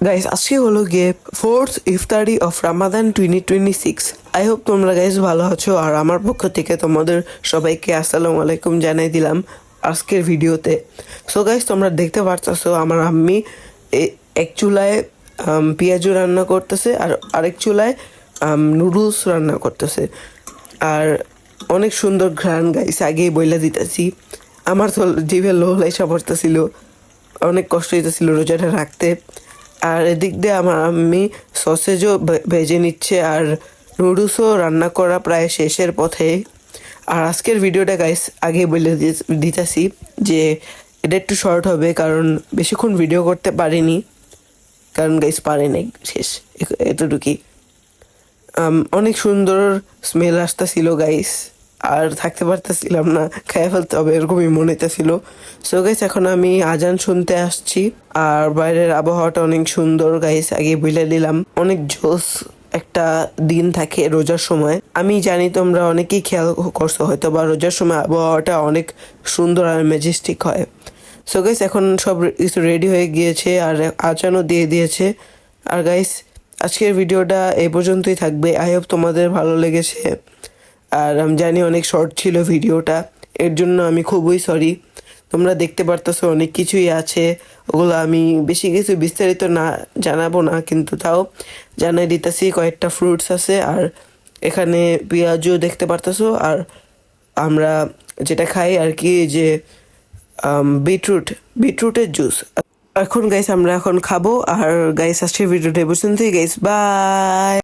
Guys আজকে হলো গিয়ে ফোর্থ ইফতারি অফ রামাদান 2026। আই হোপ তোমরা গাইস ভালো আছো, আর আমার পক্ষ থেকে তোমাদের সবাইকে আসসালামু আলাইকুম জানাই দিলাম আজকের ভিডিওতে। সো গাইস তোমরা দেখতে পারতেছো আমার আম্মি এক চুলায় পেঁয়াজু রান্না করতেছে আর আরেক চুলায় নুডলস রান্না করতেছে। আর অনেক সুন্দর ঘ্রাণ গাইস, আগেই বইলা দিতেছি। আমার তো জিভে লোল এসে পড়তেছিল, অনেক কষ্ট হইতেছিল রোজাটা রাখতে। আর এদিক দিয়ে আমার আম্মি সসেজও ভেজে নিচ্ছে আর নুডলসও রান্না করা প্রায় শেষের পথে। আর আজকের ভিডিওটা গাইস আগে বলে দিতেছি যে এটা একটু শর্ট হবে, কারণ বেশিক্ষণ ভিডিও করতে পারিনি, কারণ গাইস পারে নাই, শেষ এতটুকুই। অনেক সুন্দর স্মেল আসতেছিল গাইস, আর থাকতে পারতেছিলাম না, খেয়ে ফেলতে হবে এরকমই মনে হইতেছিল। সো গাইস এখন আমি আজান শুনতে আসছি, আর বাইরের আবহাওয়াটা অনেক সুন্দর গাইস, আগে বলে দিলাম। অনেক জোস একটা দিন থাকে রোজার সময়। আমি জানি তোমরা অনেকেই খেয়াল করছো হয়তো বা, রোজার সময় আবহাওয়াটা অনেক সুন্দর আর ম্যাজেস্টিক হয়। সো গাইস এখন সব কিছু রেডি হয়ে গিয়েছে আর আজানও দিয়ে দিয়েছে। আর গাইস আজকের ভিডিওটা এই পর্যন্তই থাকবে। আই হোপ তোমাদের ভালো লেগেছে। আর আমি জানি অনেক শর্ট ছিল ভিডিওটা, এর জন্য আমি খুবই সরি। তোমরা দেখতে পারতেছো অনেক কিছুই আছে, ওগুলো আমি বেশি কিছু বিস্তারিত না জানাবো না, কিন্তু তাও জানাই দিতেছি। কয়েকটা ফ্রুটস আছে, আর এখানে পেঁয়াজও দেখতে পারতেছো, আর আমরা যেটা খাই আর কি, যে বিটরুটের জুস। এখন গাইস আমরা এখন খাবো। আর গাইস আজকের ভিডিওটা এই পর্যন্তই গাইস, বাই।